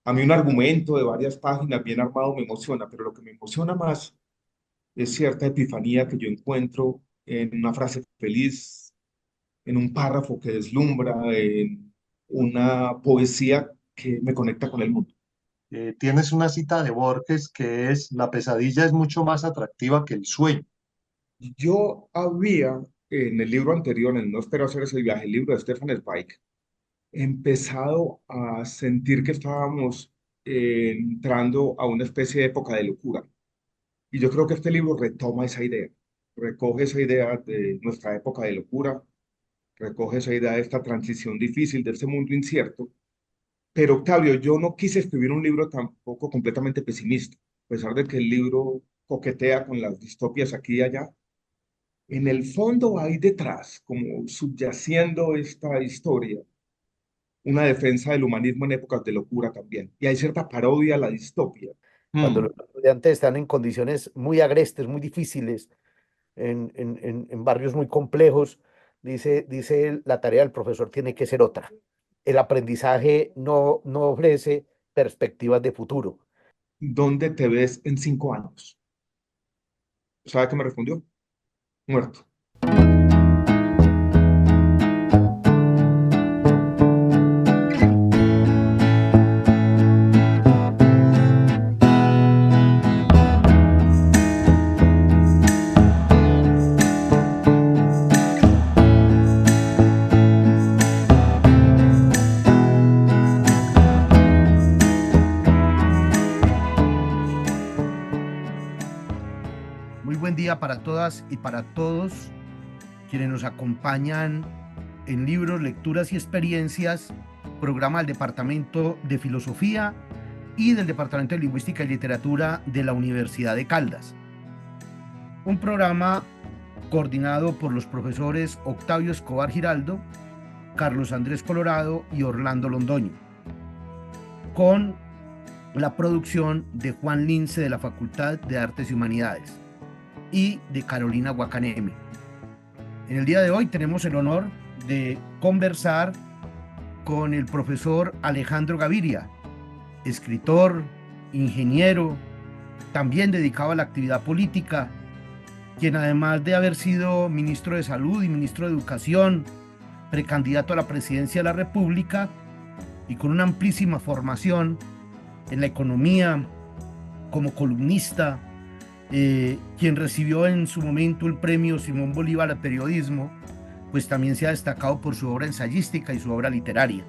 A mí un argumento de varias páginas bien armado me emociona, pero lo que me emociona más es cierta epifanía que yo encuentro en una frase feliz, en un párrafo que deslumbra, en una poesía que me conecta con el mundo. Tienes una cita de Borges que es: la pesadilla es mucho más atractiva que el sueño. Yo había, en el libro anterior, en No espero hacer ese viaje, el libro de Stefan Zweig, empezado a sentir que estábamos entrando a una especie de época de locura. Y yo creo que este libro retoma esa idea, recoge esa idea de nuestra época de locura, recoge esa idea de esta transición difícil, de este mundo incierto. Pero Octavio, yo no quise escribir un libro tampoco completamente pesimista, a pesar de que el libro coquetea con las distopias aquí y allá. En el fondo hay detrás, como subyaciendo esta historia, una defensa del humanismo en épocas de locura también. Y hay cierta parodia a la distopia. Cuando Mm. los estudiantes están en condiciones muy agrestes, muy difíciles, en barrios muy complejos, dice él, la tarea del profesor tiene que ser otra. El aprendizaje no ofrece perspectivas de futuro. ¿Dónde te ves en 5 años? ¿Sabe qué me respondió? Muerto. Muy buen día para todas y para todos quienes nos acompañan en libros, lecturas y experiencias, programa del Departamento de Filosofía y del Departamento de Lingüística y Literatura de la Universidad de Caldas. Un programa coordinado por los profesores Octavio Escobar Giraldo, Carlos Andrés Colorado y Orlando Londoño, con la producción de Juan Lince de la Facultad de Artes y Humanidades y de Carolina Guacaneme. En el día de hoy tenemos el honor de conversar con el profesor Alejandro Gaviria, escritor, ingeniero, también dedicado a la actividad política, quien además de haber sido ministro de Salud y ministro de Educación, precandidato a la presidencia de la República y con una amplísima formación en la economía, como columnista, quien recibió en su momento el premio Simón Bolívar al periodismo, pues también se ha destacado por su obra ensayística y su obra literaria.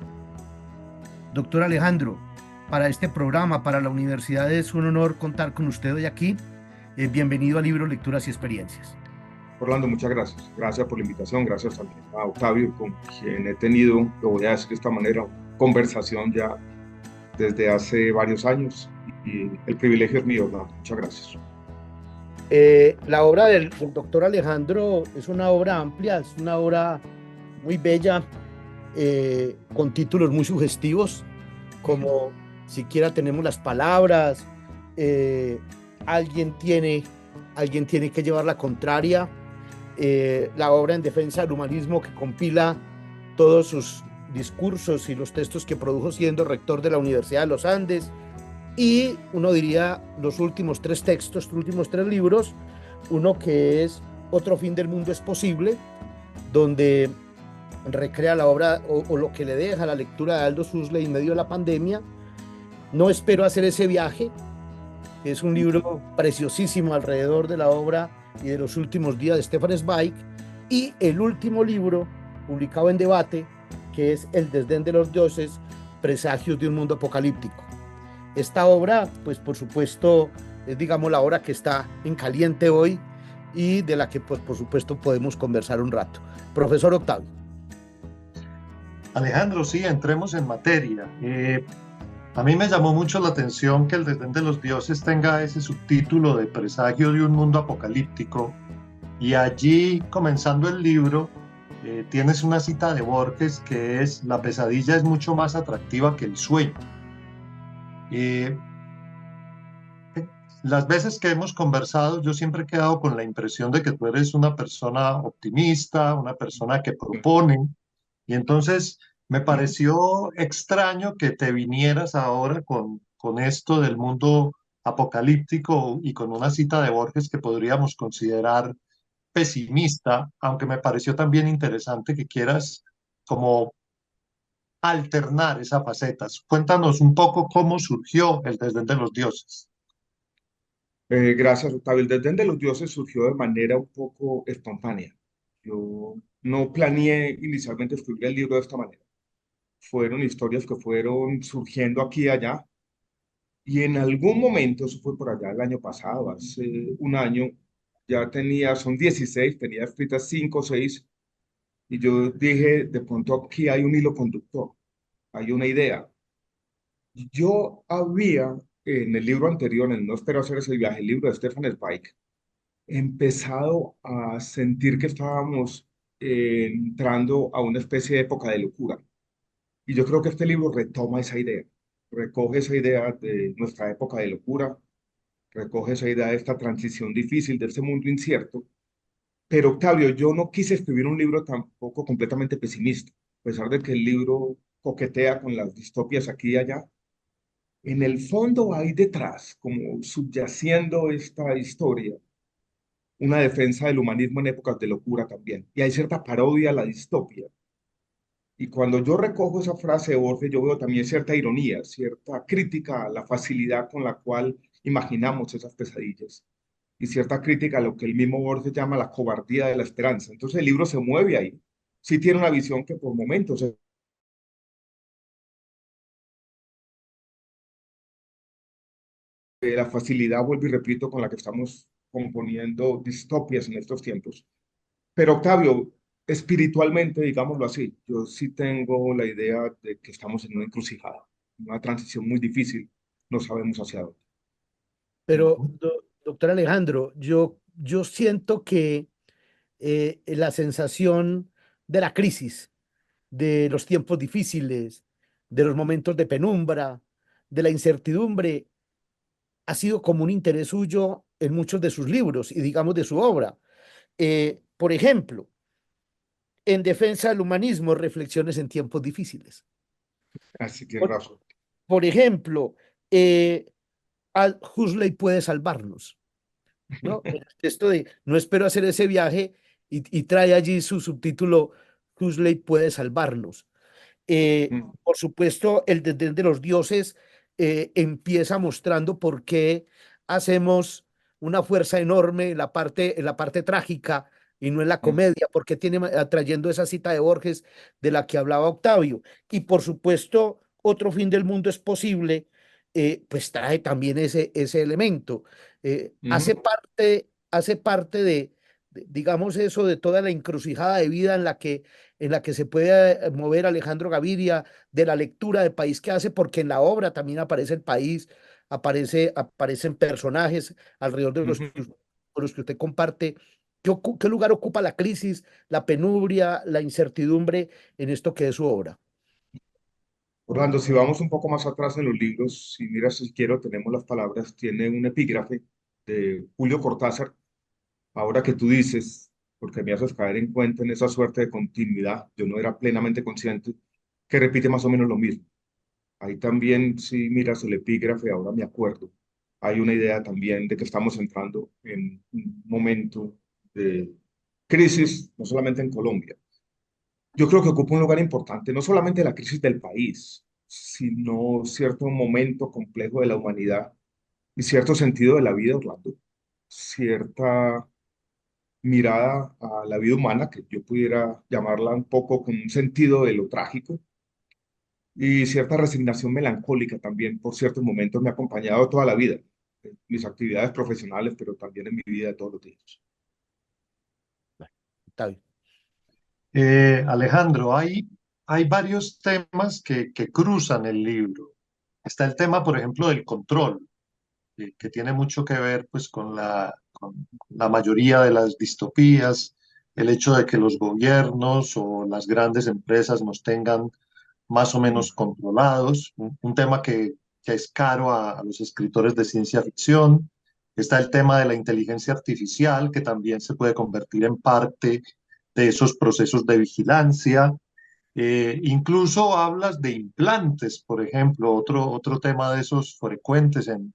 Doctor Alejandro, para este programa, para la universidad, es un honor contar con usted hoy aquí. Bienvenido a Libros, Lecturas y Experiencias. Orlando, muchas gracias. Gracias por la invitación. Gracias también a Octavio, con quien he tenido, lo voy a decir de esta manera, conversación ya desde hace varios años. Y el privilegio es mío, Orlando. Muchas gracias. La obra del doctor Alejandro es una obra amplia, es una obra muy bella, con títulos muy sugestivos, como Siquiera tenemos las palabras, eh, alguien tiene, alguien tiene que llevar la contraria, la obra en defensa del humanismo que compila todos sus discursos y los textos que produjo siendo rector de la Universidad de los Andes, y uno diría los últimos tres textos, los últimos tres libros, uno que es Otro fin del mundo es posible, donde recrea la obra o lo que le deja la lectura de Aldous Huxley en medio de la pandemia. No espero hacer ese viaje, que es un libro preciosísimo alrededor de la obra y de los últimos días de Stefan Zweig, y el último libro publicado en Debate, que es El desdén de los dioses, presagios de un mundo apocalíptico. Esta obra, pues por supuesto, es digamos la obra que está en caliente hoy y de la que pues, por supuesto podemos conversar un rato. Profesor Octavio. Alejandro, sí, entremos en materia. A mí me llamó mucho la atención que El desdén de los dioses tenga ese subtítulo de presagio de un mundo apocalíptico, y allí, comenzando el libro, tienes una cita de Borges que es: la pesadilla es mucho más atractiva que el sueño. Eh, las veces que hemos conversado, yo siempre he quedado con la impresión de que tú eres una persona optimista, una persona que propone, y entonces Me Ujú. pareció extraño que te vinieras ahora con esto del mundo apocalíptico y con una cita de Borges que podríamos considerar pesimista, aunque me pareció también interesante que quieras como alternar esas facetas. Cuéntanos un poco cómo surgió el desdén de los dioses. Gracias, Octavio. El desdén de los dioses surgió de manera un poco espontánea. Yo no planeé inicialmente escribir el libro de esta manera. Fueron historias que fueron surgiendo aquí y allá. Y en algún momento, eso fue por allá el año pasado, hace un año, ya tenía, son 16, tenía escritas 5 o 6, y yo dije, de pronto aquí hay un hilo conductor, hay una idea. Yo había, en el libro anterior, en No Espero Hacer Ese Viaje, el libro de Stefan Zweig, empezado a sentir que estábamos entrando a una especie de época de locura. Y yo creo que este libro retoma esa idea, recoge esa idea de nuestra época de locura, recoge esa idea de esta transición difícil, de este mundo incierto. Pero Octavio, yo no quise escribir un libro tampoco completamente pesimista, a pesar de que el libro coquetea con las distopias aquí y allá. En el fondo hay detrás, como subyaciendo esta historia, una defensa del humanismo en épocas de locura también. Y hay cierta parodia a la distopia. Y cuando yo recojo esa frase de Borges, yo veo también cierta ironía, cierta crítica a la facilidad con la cual imaginamos esas pesadillas y cierta crítica a lo que el mismo Borges llama la cobardía de la esperanza. Entonces el libro se mueve ahí. Sí tiene una visión que por momentos la facilidad, vuelvo y repito, con la que estamos componiendo distopias en estos tiempos. Pero Octavio, espiritualmente, digámoslo así, yo sí tengo la idea de que estamos en una encrucijada, una transición muy difícil, no sabemos hacia dónde. Pero, Ujú. doctor Alejandro, yo siento que la sensación de la crisis, de los tiempos difíciles, de los momentos de penumbra, de la incertidumbre, ha sido como un interés suyo en muchos de sus libros y digamos de su obra. Por ejemplo, en Defensa del Humanismo, Reflexiones en tiempos difíciles. Así tiene Por, razón. por ejemplo, eh, Al Huxley puede salvarnos, ¿no? Esto de no espero hacer ese viaje y trae allí su subtítulo, Huxley puede salvarnos. Por supuesto, el desdén de los dioses empieza mostrando por qué hacemos una fuerza enorme en la parte trágica y no en la comedia, porque tiene atrayendo esa cita de Borges de la que hablaba Octavio. Y por supuesto, otro fin del mundo es posible, pues trae también ese elemento. Hace parte digamos eso, de toda la encrucijada de vida en la que se puede mover Alejandro Gaviria, de la lectura de país que hace, porque en la obra también aparece el país, aparecen personajes alrededor de con los que usted comparte. ¿Qué lugar ocupa la crisis, la penumbra, la incertidumbre en esto que es su obra? Orlando, si vamos un poco más atrás en los libros, si miras si quiero, tenemos las palabras, tiene un epígrafe de Julio Cortázar, ahora que tú dices, porque me haces caer en cuenta en esa suerte de continuidad, yo no era plenamente consciente, que repite más o menos lo mismo. Ahí también, si miras el epígrafe, ahora me acuerdo, hay una idea también de que estamos entrando en un momento de crisis, no solamente en Colombia. Yo creo que ocupa un lugar importante, no solamente la crisis del país, sino cierto momento complejo de la humanidad y cierto sentido de la vida, Orlando, cierta mirada a la vida humana, que yo pudiera llamarla un poco con un sentido de lo trágico, y cierta resignación melancólica también por ciertos momentos me ha acompañado toda la vida, en mis actividades profesionales, pero también en mi vida de todos los días. Octavio. Alejandro, hay varios temas que cruzan el libro. Está el tema, por ejemplo, del control, que tiene mucho que ver pues, con la mayoría de las distopías, el hecho de que los gobiernos o las grandes empresas nos tengan más o Mm, menos controlados, un tema que es caro a los escritores de ciencia ficción. Está el tema de la inteligencia artificial, que también se puede convertir en parte de esos procesos de vigilancia. Incluso hablas de implantes, por ejemplo, otro tema de esos frecuentes en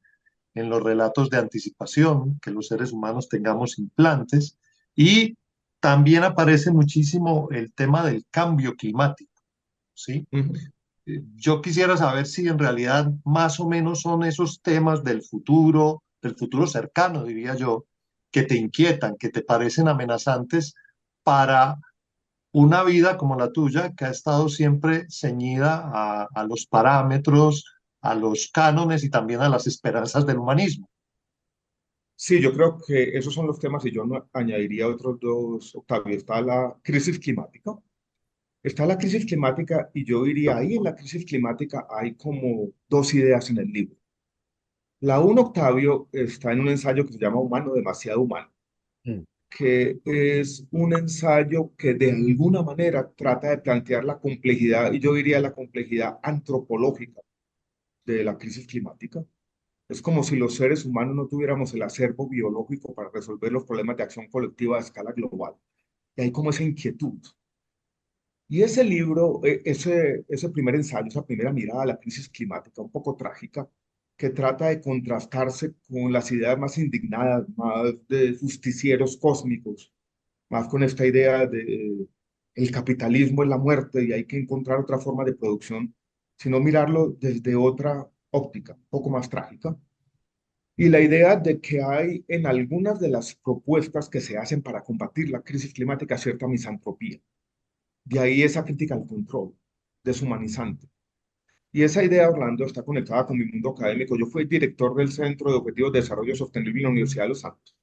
los relatos de anticipación, que los seres humanos tengamos implantes. Y también aparece muchísimo el tema del cambio climático, ¿sí? Ujú. Yo quisiera saber si en realidad más o menos son esos temas del futuro cercano, diría yo, que te inquietan, que te parecen amenazantes para una vida como la tuya, que ha estado siempre ceñida a los parámetros, a los cánones y también a las esperanzas del humanismo. Sí, yo creo que esos son los temas y yo añadiría otros dos, Octavio. Está la crisis climática y yo diría, ahí en la crisis climática hay como dos ideas en el libro. La uno, Octavio, está en un ensayo que se llama Humano, demasiado humano, Mm. que es un ensayo que de alguna manera trata de plantear la complejidad, y yo diría la complejidad antropológica de la crisis climática. Es como si los seres humanos no tuviéramos el acervo biológico para resolver los problemas de acción colectiva a escala global. Y hay como esa inquietud. Y ese libro, ese primer ensayo, esa primera mirada a la crisis climática, un poco trágica, que trata de contrastarse con las ideas más indignadas, más de justicieros cósmicos, más con esta idea de el capitalismo es la muerte y hay que encontrar otra forma de producción, sino mirarlo desde otra óptica, un poco más trágica. Y la idea de que hay en algunas de las propuestas que se hacen para combatir la crisis climática cierta misantropía. De ahí esa crítica al control, deshumanizante. Y esa idea, Orlando, está conectada con mi mundo académico. Yo fui director del Centro de Objetivos de Desarrollo Sostenible en la Universidad de Los Santos.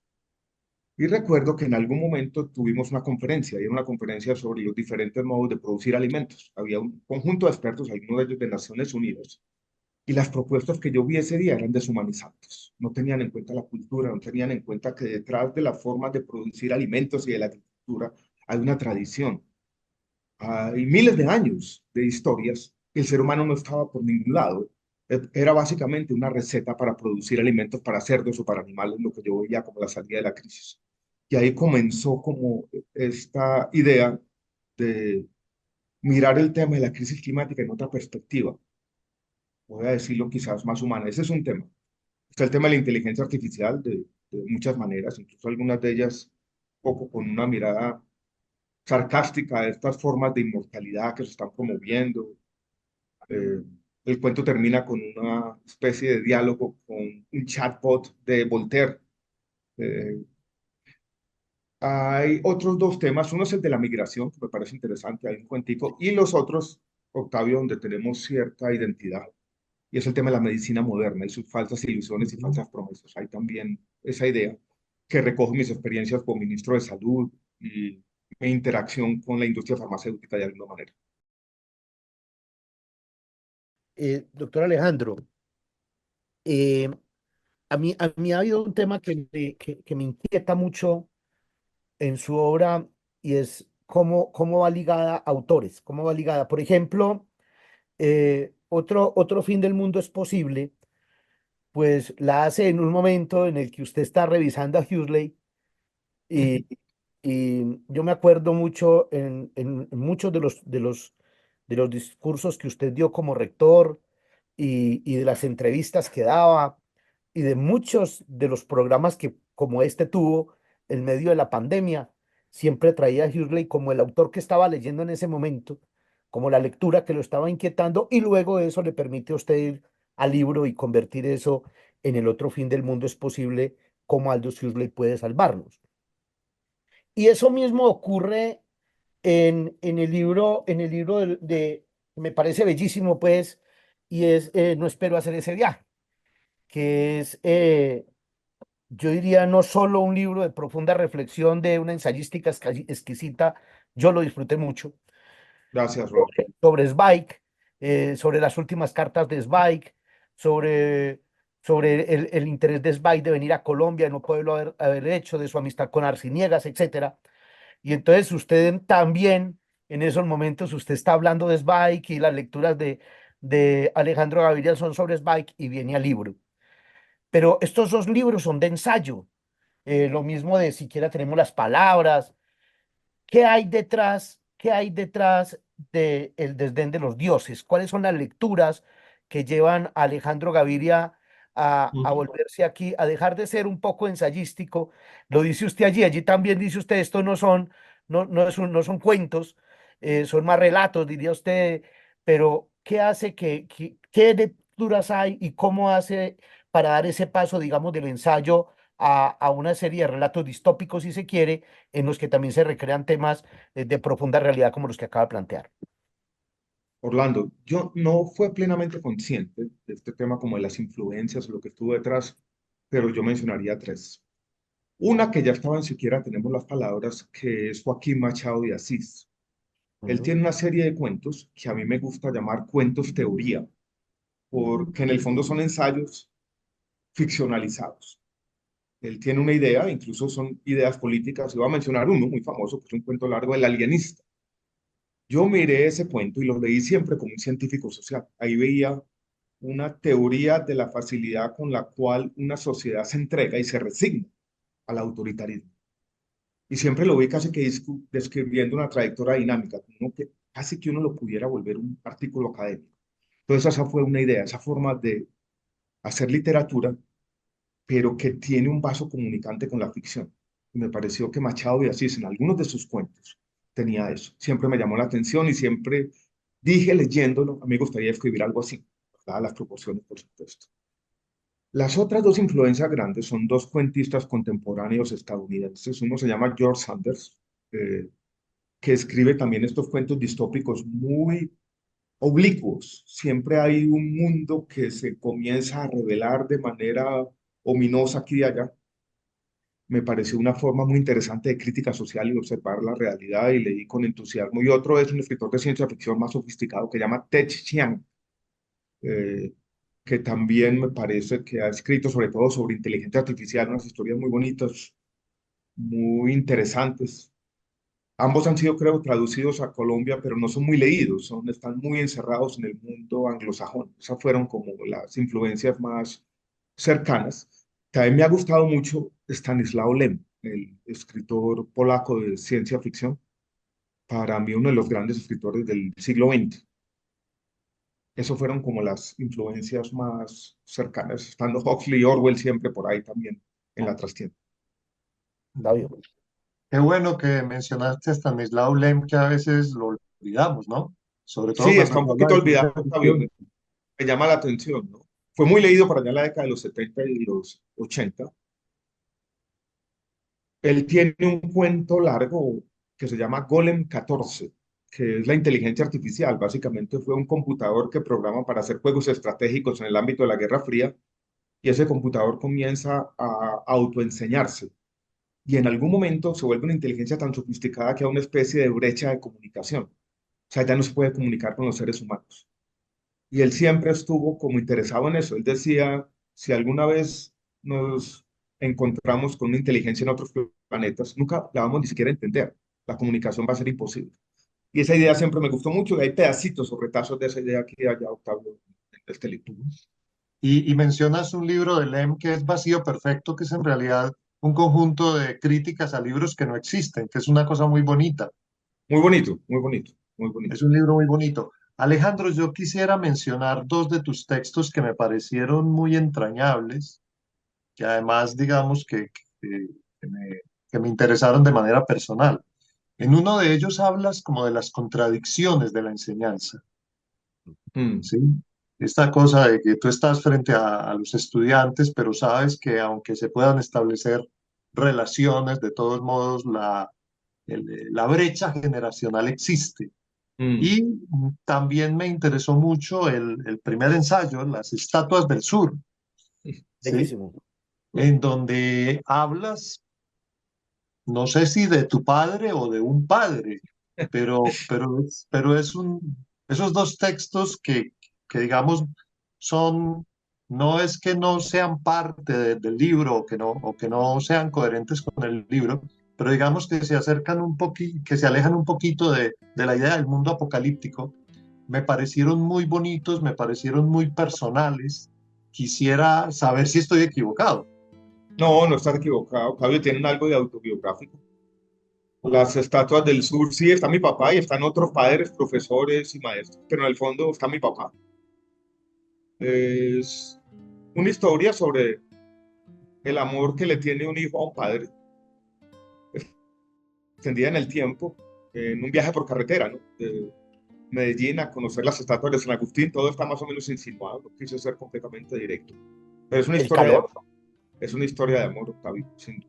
Y recuerdo que en algún momento tuvimos una conferencia, y era una conferencia sobre los diferentes modos de producir alimentos. Había un conjunto de expertos, algunos de ellos de Naciones Unidas, y las propuestas que yo vi ese día eran deshumanizantes. No tenían en cuenta la cultura, no tenían en cuenta que detrás de las formas de producir alimentos y de la agricultura hay una tradición. Hay miles de años de historias. El ser humano no estaba por ningún lado. Era básicamente una receta para producir alimentos para cerdos o para animales, lo que yo veía como la salida de la crisis. Y ahí comenzó como esta idea de mirar el tema de la crisis climática en otra perspectiva. Voy a decirlo quizás más humana. Ese es un tema. Está el tema de la inteligencia artificial de muchas maneras, incluso algunas de ellas poco con una mirada sarcástica de estas formas de inmortalidad que se están promoviendo. Eh, el cuento termina con una especie de diálogo con un chatbot de Voltaire. Eh, Hay otros dos temas. Uno es el de la migración, que me parece interesante, hay un cuentico, y los otros, Octavio, donde tenemos cierta identidad, y es el tema de la medicina moderna y sus falsas ilusiones y Ujú. falsas promesas. Hay también esa idea que recojo mis experiencias como ministro de salud y mi interacción con la industria farmacéutica de alguna manera. Doctor Alejandro, eh, a mí ha habido un tema que me inquieta mucho en su obra y es cómo va ligada a autores, cómo va ligada. Por ejemplo, otro fin del mundo es posible, pues la hace en un momento en el que usted está revisando a Huxley y, y yo me acuerdo mucho en muchos de los discursos que usted dio como rector y de las entrevistas que daba y de muchos de los programas que como este tuvo en medio de la pandemia, siempre traía a Huxley como el autor que estaba leyendo en ese momento, como la lectura que lo estaba inquietando y luego eso le permite a usted ir al libro y convertir eso en el otro fin del mundo es posible, como Aldous Huxley puede salvarnos. Y eso mismo ocurre en el libro me parece bellísimo, pues, y es No espero hacer ese viaje, que es, yo diría, no solo un libro de profunda reflexión de una ensayística exquisita, yo lo disfruté mucho, Gracias, Ron. sobre Zweig, sobre las últimas cartas de Zweig, sobre, sobre el interés de Zweig de venir a Colombia, no poderlo haber hecho, de su amistad con Arciniegas, etcétera. Y entonces usted también, en esos momentos, usted está hablando de Zweig y las lecturas de Alejandro Gaviria son sobre Zweig y viene al libro. Pero estos dos libros son de ensayo. Lo mismo de siquiera tenemos las palabras. ¿Qué hay detrás? ¿Qué hay detrás de El desdén de los dioses? ¿Cuáles son las lecturas que llevan a Alejandro Gaviria a Ujú. volverse aquí, a dejar de ser un poco ensayístico? Lo dice usted allí, allí también dice usted, esto no son, no son cuentos, son más relatos, diría usted, pero ¿qué hace qué lecturas hay y cómo hace para dar ese paso, digamos, del ensayo a una serie de relatos distópicos, si se quiere, en los que también se recrean temas de profunda realidad como los que acaba de plantear? Orlando, yo no fue plenamente consciente de este tema como de las influencias o lo que estuvo detrás, pero yo mencionaría tres. Una que ya estaba en Siquiera tenemos las palabras, que es Joaquín Machado de Asís. Él Ujú. tiene una serie de cuentos que a mí me gusta llamar cuentos teoría, porque en el fondo son ensayos ficcionalizados. Él tiene una idea, incluso son ideas políticas. Y voy a mencionar uno muy famoso, que es un cuento largo, El alienista. Yo miré ese cuento y lo leí siempre como un científico social. Ahí veía una teoría de la facilidad con la cual una sociedad se entrega y se resigna al autoritarismo. Y siempre lo vi casi que describiendo una trayectoria dinámica, como que casi que uno lo pudiera volver un artículo académico. Entonces esa fue una idea, esa forma de hacer literatura, pero que tiene un vaso comunicante con la ficción. Y me pareció que Machado de Asís en algunos de sus cuentos tenía eso. Siempre me llamó la atención y siempre dije leyéndolo, a mí me gustaría escribir algo así, dadas las proporciones, por supuesto. Las otras dos influencias grandes son dos cuentistas contemporáneos estadounidenses. Uno se llama George Sanders, eh, que escribe también estos cuentos distópicos muy oblicuos. Siempre hay un mundo que se comienza a revelar de manera ominosa aquí y allá. Me pareció una forma muy interesante de crítica social y de observar la realidad y leí con entusiasmo. Y otro es un escritor de ciencia ficción más sofisticado que se llama Ted Chiang, eh, que también me parece que ha escrito sobre todo sobre inteligencia artificial, unas historias muy bonitas, muy interesantes. Ambos han sido, creo, traducidos a Colombia, pero no son muy leídos, están muy encerrados en el mundo anglosajón. Esas fueron como las influencias más cercanas. También me ha gustado mucho Stanislaw Lem, el escritor polaco de ciencia ficción, para mí uno de los grandes escritores del siglo XX. Eso fueron como las influencias más cercanas, estando Huxley y Orwell siempre por ahí también en la trastienda. David. Qué bueno que mencionaste a Stanislaw Lem, que a veces lo olvidamos, ¿no? Sobre todo Sí, está cuando un se habla poquito de olvidado, ciencia Octavio, ficción. me llama la atención, ¿no? Fue muy leído para allá en la década de los 70 y los 80. Él tiene un cuento largo que se llama Golem 14, que es la inteligencia artificial. Básicamente fue un computador que programa para hacer juegos estratégicos en el ámbito de la Guerra Fría y ese computador comienza a autoenseñarse y en algún momento se vuelve una inteligencia tan sofisticada que hay una especie de brecha de comunicación. O sea, ya no se puede comunicar con los seres humanos. Y él siempre estuvo como interesado en eso. Él decía, si alguna vez nos encontramos con una inteligencia en otros planetas, nunca la vamos ni siquiera a entender. La comunicación va a ser imposible. Y esa idea siempre me gustó mucho. Y hay pedacitos o retazos de esa idea que haya Octavio en este libro. Y mencionas un libro de Lem que es Vacío Perfecto, que es en realidad un conjunto de críticas a libros que no existen, que es una cosa muy bonita. Muy bonito, muy bonito, muy bonito. Es un libro muy bonito. Alejandro, yo quisiera mencionar dos de tus textos que me parecieron muy entrañables, que además, digamos, que me, que me interesaron de manera personal. En uno de ellos hablas como de las contradicciones de la enseñanza, Mm, ¿sí? Esta cosa de que tú estás frente a los estudiantes, pero sabes que aunque se puedan establecer relaciones, de todos modos la brecha generacional existe. mm, Y también me interesó mucho el primer ensayo, Las Estatuas del Sur, ¿sí? Bellísimo. En donde hablas, no sé si de tu padre o de un padre, pero es esos dos textos que digamos son, no es que no sean parte del libro o que no sean coherentes con el libro, pero digamos que se acercan un poquito, que se alejan un poquito de la idea del mundo apocalíptico. Me parecieron muy bonitos, me parecieron muy personales. Quisiera saber si estoy equivocado. no, no estás equivocado. Octavio tienen algo de autobiográfico. Las estatuas del sur, sí, está mi papá y están otros padres, profesores y maestros, pero en el fondo está mi papá. Es una historia sobre el amor que le tiene un hijo a un padre, extendida en el tiempo, en un viaje por carretera, ¿no? De Medellín a conocer las estatuas de San Agustín, todo está más o menos insinuado, no quise ser completamente directo. Pero es una El historia de calor, amor, es una historia de amor, Octavio, sin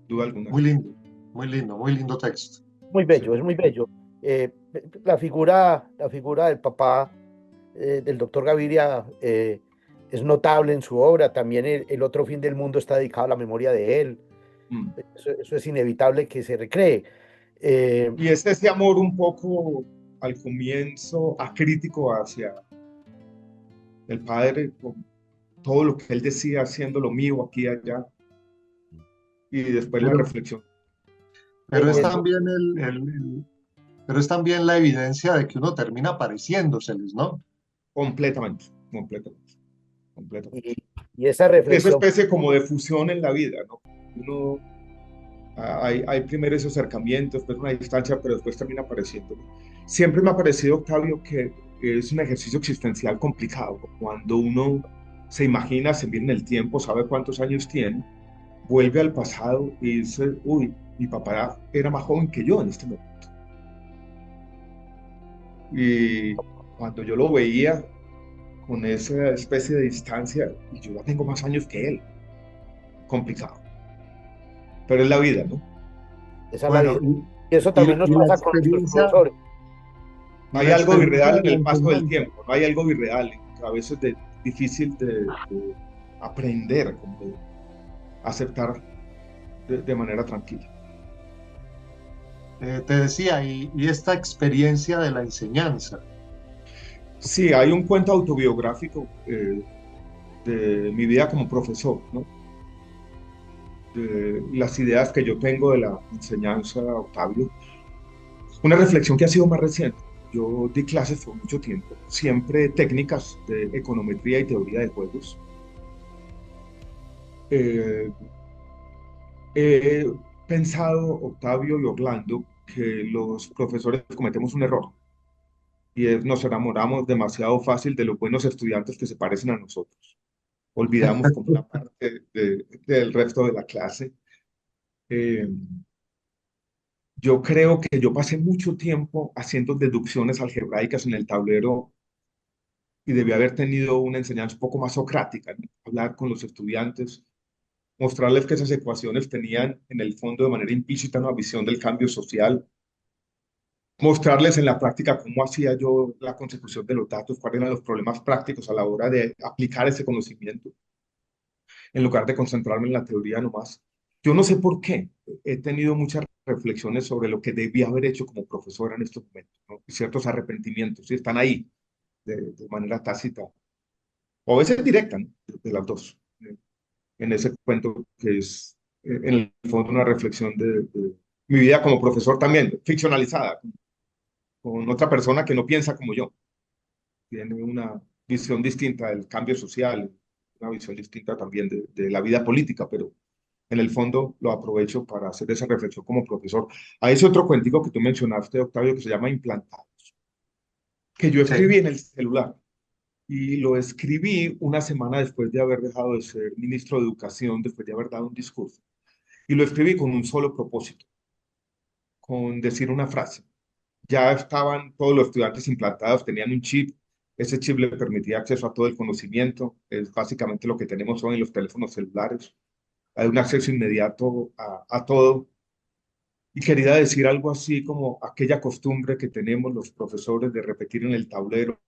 duda alguna. muy lindo texto. muy Sí. bello, es muy bello. La figura del papá del doctor Gaviria es notable en su obra. También el otro fin del mundo está dedicado a la memoria de él. Mm. Eso es inevitable que se recree. Eh, Y es ese amor un poco al comienzo acrítico hacia el padre, con todo lo que él decía, haciendo lo mío aquí y allá, y después la Pero, reflexión. pero es eso, también pero es también la evidencia de que uno termina pareciéndoseles, ¿no? Completamente, completamente, completamente. y, y esa Esa reflexión, especie como de fusión en la vida, ¿no? Uno, hay primero ese acercamiento, después una distancia, pero después termina apareciendo. Siempre me ha parecido, Octavio, que es un ejercicio existencial complicado. Cuando uno se imagina, se mira en el tiempo, sabe cuántos años tiene, vuelve al pasado y dice, uy, mi papá era más joven que yo en este momento. Y cuando yo lo veía con esa especie de distancia, y yo ya tengo más años que él, complicado. Pero es la vida, ¿no? esa es la Bueno, vida. Y eso también nos y la pasa con nuestros experiencia, profesores. No y hay la algo experiencia irreal de en la el paso del enseñanza. tiempo, no hay algo irreal, a veces difícil de aprender, como de aceptar de manera tranquila. Te decía, y esta experiencia de la enseñanza. Sí, hay un cuento autobiográfico de mi vida como profesor, ¿no? De las ideas que yo tengo de la enseñanza, Octavio. Una reflexión que ha sido más reciente. Yo di clases por mucho tiempo, siempre técnicas de econometría y teoría de juegos. Eh, He pensado, Octavio y Orlando, que los profesores cometemos un error y es nos enamoramos demasiado fácil de los buenos estudiantes que se parecen a nosotros. Olvidamos como una parte del resto de la clase. Eh, yo creo que yo pasé mucho tiempo haciendo deducciones algebraicas en el tablero y debí haber tenido una enseñanza un poco más socrática, ¿no? Hablar con los estudiantes, mostrarles que esas ecuaciones tenían en el fondo de manera implícita una visión del cambio social, mostrarles en la práctica cómo hacía yo la consecución de los datos, cuáles eran los problemas prácticos a la hora de aplicar ese conocimiento, en lugar de concentrarme en la teoría nomás. Yo no sé por qué he tenido muchas reflexiones sobre lo que debía haber hecho como profesora en estos momentos, ¿no? Y ciertos arrepentimientos, y están ahí de manera tácita, o a veces directa, ¿no? De las dos, en ese cuento que es, en el fondo, una reflexión de mi vida como profesor también, ficcionalizada, con otra persona que no piensa como yo, tiene una visión distinta del cambio social, una visión distinta también de la vida política, pero en el fondo lo aprovecho para hacer esa reflexión como profesor. Hay ese otro cuentico que tú mencionaste, Octavio, que se llama Implantados, que yo Sí, escribí en el celular y lo escribí una semana después de haber dejado de ser ministro de Educación, después de haber dado un discurso. Y lo escribí con un solo propósito, con decir una frase. Ya estaban todos los estudiantes implantados, tenían un chip. Ese chip le permitía acceso a todo el conocimiento. Es básicamente lo que tenemos hoy en los teléfonos celulares. Hay un acceso inmediato a todo. Y quería decir algo así como aquella costumbre que tenemos los profesores de repetir en el tablero,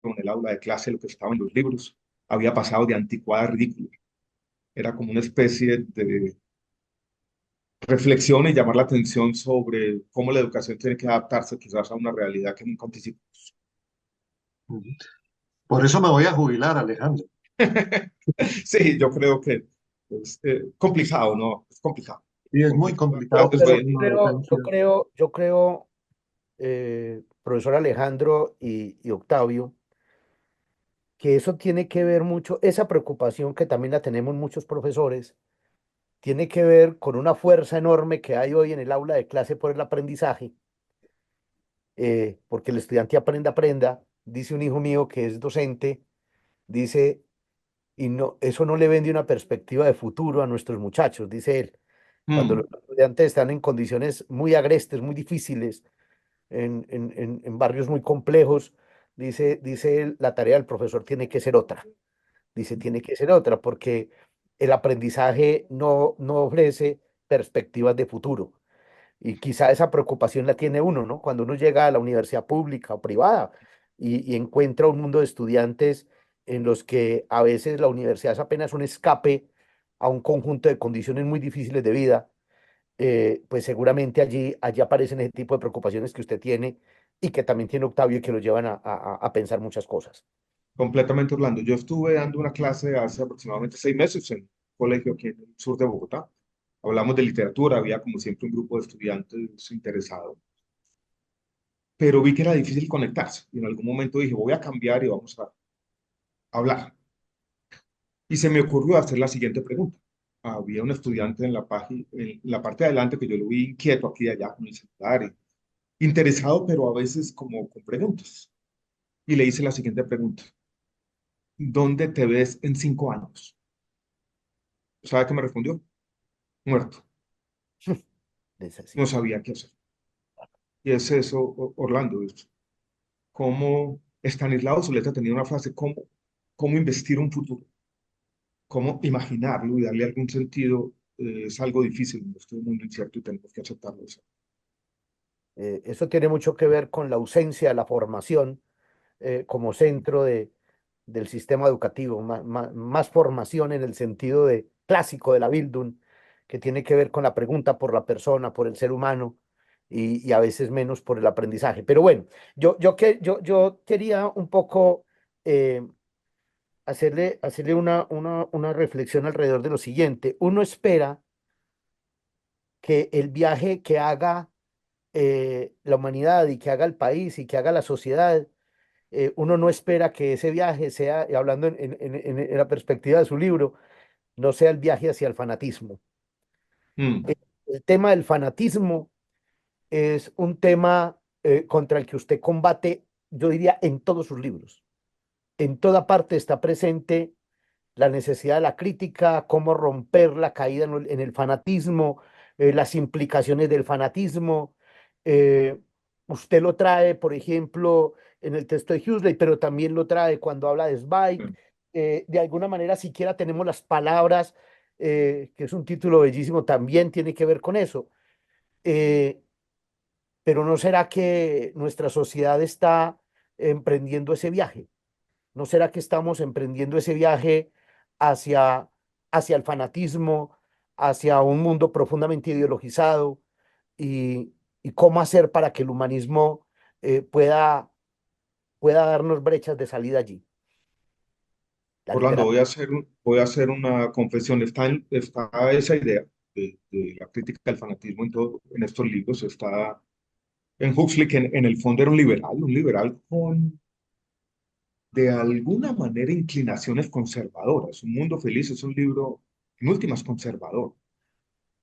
en el aula de clase, lo que estaba en los libros. Había pasado de anticuada a ridícula. Era como una especie de reflexión y llamar la atención sobre cómo la educación tiene que adaptarse quizás a una realidad que nunca anticipamos. por eso me voy a jubilar, Alejandro. Sí, yo creo que es complicado, ¿no? Es complicado, Y es muy complicado. complicado Es pero pensar bueno. en una docencia. yo creo, profesor Alejandro y Octavio, que eso tiene que ver mucho, esa preocupación que también la tenemos muchos profesores, tiene que ver con una fuerza enorme que hay hoy en el aula de clase por el aprendizaje, porque el estudiante aprenda, dice un hijo mío que es docente, dice, y no, eso no le vende una perspectiva de futuro a nuestros muchachos, dice él. Cuando los Mm, estudiantes están en condiciones muy agrestes, muy difíciles, en barrios muy complejos, dice él, la tarea del profesor tiene que ser otra. Dice, tiene que ser otra, porque el aprendizaje no ofrece perspectivas de futuro. Y quizá esa preocupación la tiene uno, ¿no? Cuando uno llega a la universidad pública o privada y encuentra un mundo de estudiantes en los que a veces la universidad es apenas un escape a un conjunto de condiciones muy difíciles de vida, pues seguramente allí aparecen ese tipo de preocupaciones que usted tiene y que también tiene Octavio y que lo llevan a pensar muchas cosas. completamente, Orlando. Yo estuve dando una clase hace aproximadamente 6 meses en un colegio aquí en el sur de Bogotá. Hablamos de literatura, había como siempre un grupo de estudiantes interesados, pero vi que era difícil conectarse. Y en algún momento dije, voy a cambiar y vamos a hablar. Y se me ocurrió hacer la siguiente pregunta. Había un estudiante en la página, en la parte de adelante que yo lo vi inquieto aquí y allá con el celular, interesado, pero a veces como con preguntas. Y le hice la siguiente pregunta. ¿Dónde te ves en 5 años? ¿Sabe qué me respondió? Muerto. Es así. No sabía qué hacer. Y es eso, Orlando, es cómo Estanislao Zuleta tenía una frase, cómo investir un futuro, cómo imaginarlo y darle algún sentido, es algo difícil en este mundo incierto y tenemos que aceptarlo. Eso tiene mucho que ver con la ausencia de la formación como centro del sistema educativo, más formación en el sentido de clásico de la Bildung, que tiene que ver con la pregunta por la persona, por el ser humano, y a veces menos por el aprendizaje. Pero bueno, yo quería un poco eh, hacerle una reflexión alrededor de lo siguiente. Uno espera que el viaje que haga la humanidad y que haga el país y que haga la sociedad, uno no espera que ese viaje sea, y hablando en la perspectiva de su libro, no sea el viaje hacia el fanatismo. Mm, El tema del fanatismo es un tema contra el que usted combate, yo diría, en todos sus libros. En toda parte está presente la necesidad de la crítica, cómo romper la caída en el fanatismo, las implicaciones del fanatismo. Eh, Usted lo trae, por ejemplo, en el texto de Huxley, pero también lo trae cuando habla de Zweig. mm. De alguna manera, siquiera tenemos las palabras, que es un título bellísimo, también tiene que ver con eso. Eh, pero ¿no será que nuestra sociedad está emprendiendo ese viaje? ¿No será que estamos emprendiendo ese viaje hacia, hacia el fanatismo, hacia un mundo profundamente ideologizado y cómo hacer para que el humanismo pueda darnos brechas de salida allí? La Orlando, literatura. voy a hacer una confesión. Está esa idea de la crítica del fanatismo en estos libros. Está en Huxley, que en el fondo era un liberal con, de alguna manera, inclinaciones conservadoras. Un mundo feliz es un libro, en últimas, conservador.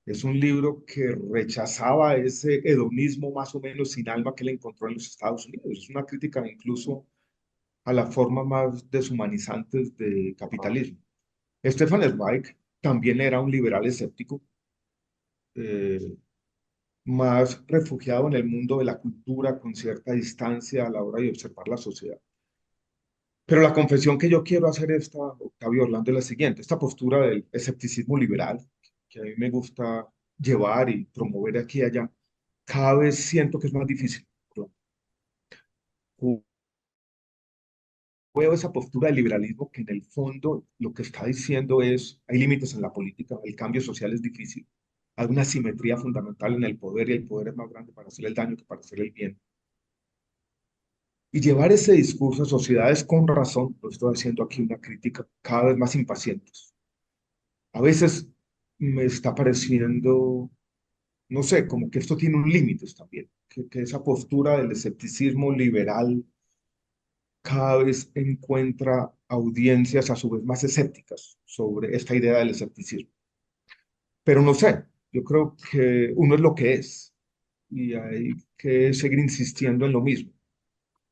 Es un libro que rechazaba ese hedonismo más o menos sin alma que él encontró en los Estados Unidos. Es una crítica incluso a la forma más deshumanizantes de capitalismo. Stefan Zweig también era un liberal escéptico, eh, más refugiado en el mundo de la cultura, con cierta distancia a la hora de observar la sociedad. Pero la confesión que yo quiero hacer esta, Octavio Orlando, es la siguiente. Esta postura del escepticismo liberal, que a mí me gusta llevar y promover aquí y allá, cada vez siento que es más difícil. Veo esa postura del liberalismo que en el fondo lo que está diciendo es, hay límites en la política, el cambio social es difícil, hay una simetría fundamental en el poder y el poder es más grande para hacer el daño que para hacer el bien. Y llevar ese discurso a sociedades con razón, lo estoy haciendo aquí una crítica, cada vez más impacientes. A veces me está pareciendo, no sé, como que esto tiene un límites también, que esa postura del escepticismo liberal cada vez encuentra audiencias a su vez más escépticas sobre esta idea del escepticismo. pero no sé, yo creo que uno es lo que es y hay que seguir insistiendo en lo mismo.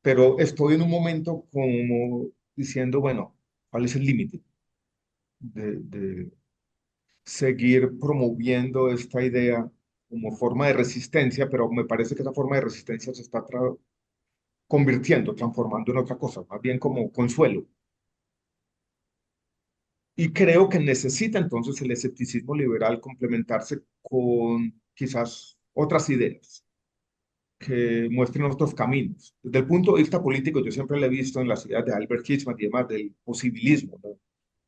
Pero estoy en un momento como diciendo, bueno, ¿cuál es el límite de seguir promoviendo esta idea como forma de resistencia? Pero me parece que esa forma de resistencia se está convirtiendo, transformando en otra cosa, más bien como consuelo. Y creo que necesita entonces el escepticismo liberal complementarse con quizás otras ideas que muestren otros caminos. Desde el punto de vista político, yo siempre lo he visto en las ideas de Albert Hirschman y demás, del posibilismo, ¿no?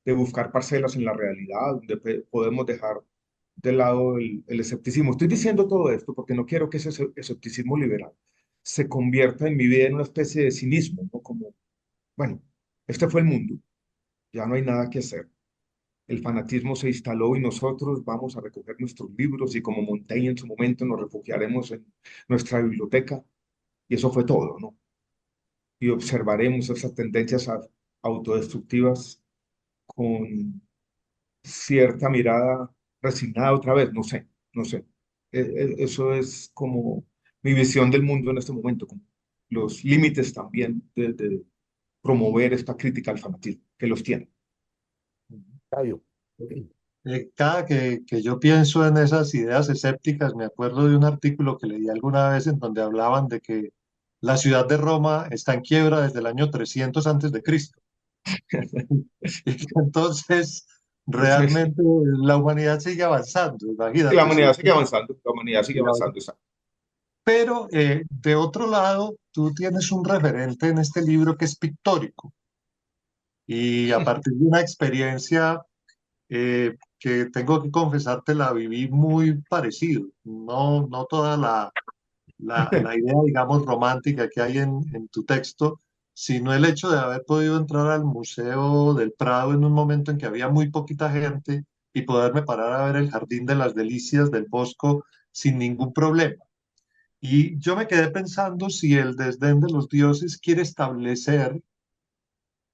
De buscar parcelas en la realidad, donde podemos dejar de lado el escepticismo. Estoy diciendo todo esto porque no quiero que ese escepticismo liberal se convierta en mi vida en una especie de cinismo, ¿no? Como, bueno, este fue el mundo, ya no hay nada que hacer. El fanatismo se instaló y nosotros vamos a recoger nuestros libros y como Montaigne en su momento nos refugiaremos en nuestra biblioteca y eso fue todo, ¿no? Y observaremos esas tendencias autodestructivas con cierta mirada resignada otra vez, no sé, no sé. Eso es como mi visión del mundo en este momento, como los límites también de promover esta crítica al fanatismo, que los tiene. Octavio. Cada que yo pienso en esas ideas escépticas, me acuerdo de un artículo que leí alguna vez en donde hablaban de que la ciudad de Roma está en quiebra desde el año 300 antes de Cristo. Y que entonces realmente la humanidad sigue avanzando, La imagínate. humanidad sigue avanzando, la humanidad sigue avanzando. Pero de otro lado, tú tienes un referente en este libro que es pictórico y a partir de una experiencia que tengo que confesarte la viví muy parecido. No, no toda la idea, digamos, romántica que hay en tu texto, sino el hecho de haber podido entrar al Museo del Prado en un momento en que había muy poquita gente y poderme parar a ver el Jardín de las Delicias del Bosco sin ningún problema. Y yo me quedé pensando si el desdén de los dioses quiere establecer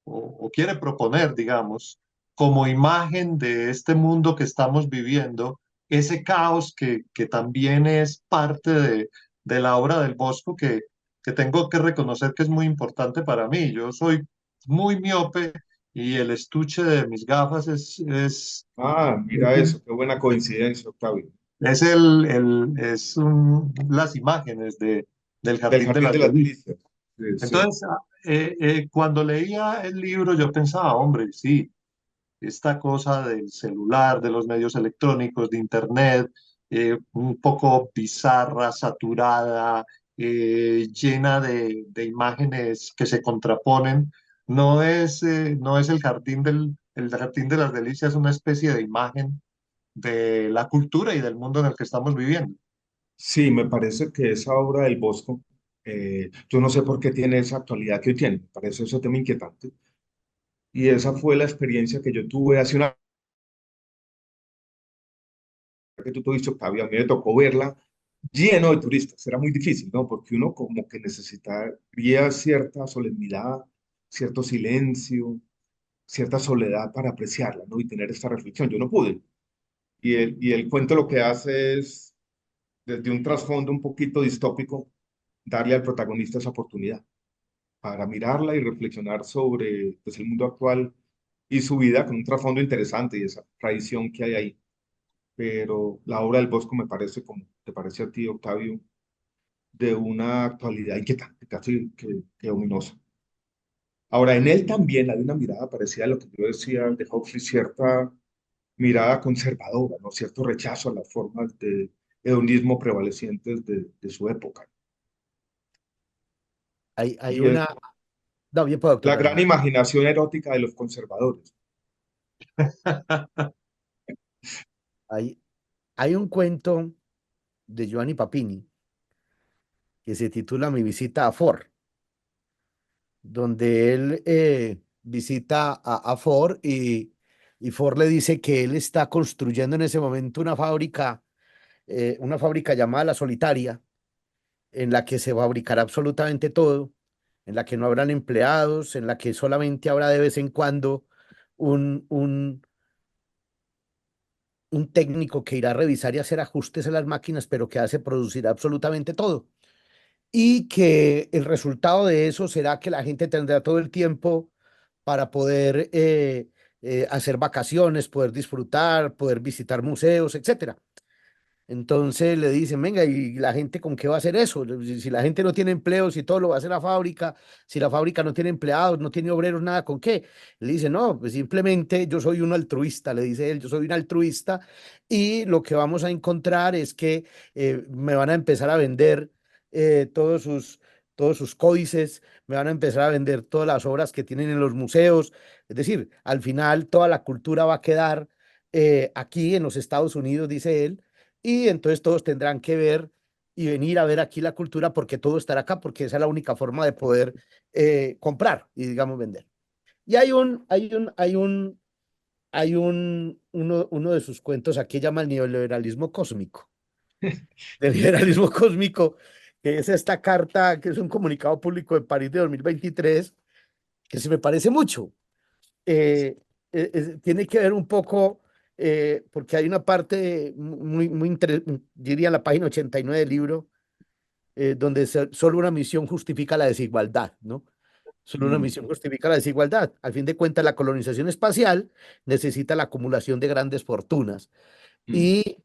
o quiere proponer, digamos, como imagen de este mundo que estamos viviendo, ese caos que también es parte de la obra del Bosco, que tengo que reconocer que es muy importante para mí. Yo soy muy miope y el estuche de mis gafas Ah, mira eso, qué buena coincidencia, Octavio. las imágenes del Del Jardín de Jardín las de las Delicias. Delicias. Sí, sí. Entonces, cuando leía el libro, yo pensaba, hombre, sí, esta cosa del celular, de los medios electrónicos, de Internet, un poco bizarra, saturada, llena de imágenes que se contraponen, no es el jardín de las delicias, una especie de imagen de la cultura y del mundo en el que estamos viviendo. Sí, me parece que esa obra del Bosco, yo no sé por qué tiene esa actualidad que hoy tiene, me parece ese tema inquietante. Y esa fue la experiencia que yo tuve hace una que tú tuviste, Octavio, a mí me tocó verla lleno de turistas, era muy difícil, ¿no? Porque uno como que necesitaría cierta solemnidad, cierto silencio, cierta soledad para apreciarla, ¿no? Y tener esta reflexión. Yo no pude. Y el cuento lo que hace es, desde un trasfondo un poquito distópico, darle al protagonista esa oportunidad para mirarla y reflexionar sobre pues, el mundo actual y su vida con un trasfondo interesante y esa tradición que hay ahí. Pero la obra del Bosco me parece, como te parece a ti, Octavio, de una actualidad inquietante, casi que ominosa. Ahora, en él también hay una mirada parecida a lo que yo decía de Huxley, cierta mirada conservadora, ¿no? Cierto rechazo a las formas de hedonismo prevalecientes de su época. Hay Y es una... No, bien, pues, doctor, la gran perdón. imaginación erótica de los conservadores. Hay, hay un cuento de Giovanni Papini que se titula Mi visita a Ford, donde él visita a Ford y Ford le dice que él está construyendo en ese momento una fábrica llamada La Solitaria, en la que se fabricará absolutamente todo, en la que no habrán empleados, en la que solamente habrá de vez en cuando un un técnico que irá a revisar y hacer ajustes a las máquinas, pero que hace producir absolutamente todo. Y que el resultado de eso será que la gente tendrá todo el tiempo para poder hacer vacaciones, poder disfrutar, poder visitar museos, etcétera. Entonces le dicen, venga, ¿y la gente con qué va a hacer eso? Si la gente no tiene empleo, si todo lo va a hacer la fábrica, si la fábrica no tiene empleados, no tiene obreros, nada, ¿con qué? Le dice, no, pues simplemente yo soy un altruista, le dice él, yo soy un altruista y lo que vamos a encontrar es que me van a empezar a vender todos sus códices, me van a empezar a vender todas las obras que tienen en los museos. Es decir, al final toda la cultura va a quedar aquí en los Estados Unidos, dice él, y entonces todos tendrán que ver y venir a ver aquí la cultura porque todo estará acá, porque esa es la única forma de poder comprar y, digamos, vender. Y uno de sus cuentos aquí llama el neoliberalismo cósmico. El liberalismo cósmico, que es esta carta, que es un comunicado público de París de 2023, que se me parece mucho. eh, Tiene que ver un poco, porque hay una parte muy interesante, diría en la página 89 del libro, donde solo una misión justifica la desigualdad, ¿no? Solo una Mm, misión justifica la desigualdad. Al fin de cuentas, la colonización espacial necesita la acumulación de grandes fortunas. mm. Y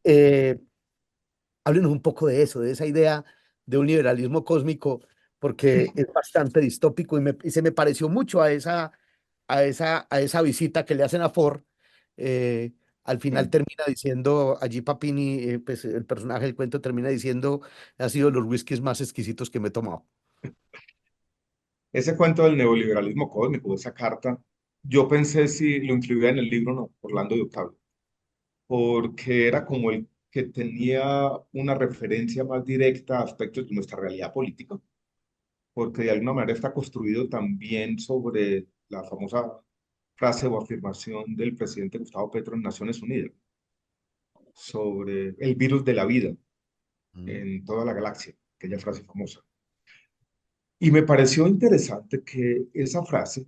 háblenos un poco de eso, de esa idea de un liberalismo cósmico, porque es bastante distópico y se me pareció mucho a esa visita que le hacen a Ford. eh, Al final Mm. termina diciendo, allí Papini, pues el personaje del cuento termina diciendo, ha sido los whiskies más exquisitos que me he tomado. Ese cuento del neoliberalismo cósmico, esa carta, yo pensé si lo incluía en el libro, no, Orlando de Octavio, porque era como el que tenía una referencia más directa a aspectos de nuestra realidad política, porque de alguna manera está construido también sobre la famosa frase o afirmación del presidente Gustavo Petro en Naciones Unidas, sobre el virus de la vida Mm. en toda la galaxia, aquella frase famosa. Y me pareció interesante que esa frase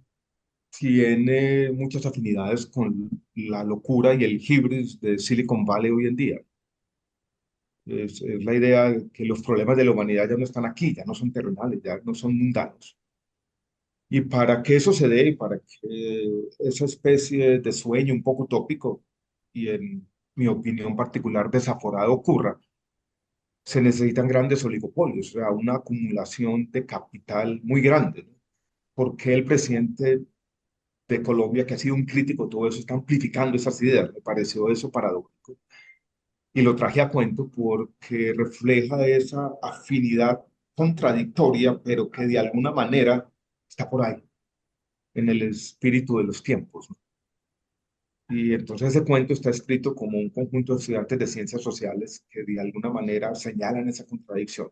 tiene muchas afinidades con la locura y el hibris de Silicon Valley hoy en día. Es la idea de que los problemas de la humanidad ya no están aquí, ya no son terrenales, ya no son mundanos. Y para que eso se dé, y para que esa especie de sueño un poco utópico, y en mi opinión particular desaforado ocurra, se necesitan grandes oligopolios, o sea, una acumulación de capital muy grande, ¿no? Porque el presidente de Colombia, que ha sido un crítico de todo eso, está amplificando esas ideas? Me pareció eso paradójico. Y lo traje a cuento porque refleja esa afinidad contradictoria, pero que de alguna manera está por ahí, en el espíritu de los tiempos, ¿no? Y entonces ese cuento está escrito como un conjunto de estudiantes de ciencias sociales que de alguna manera señalan esa contradicción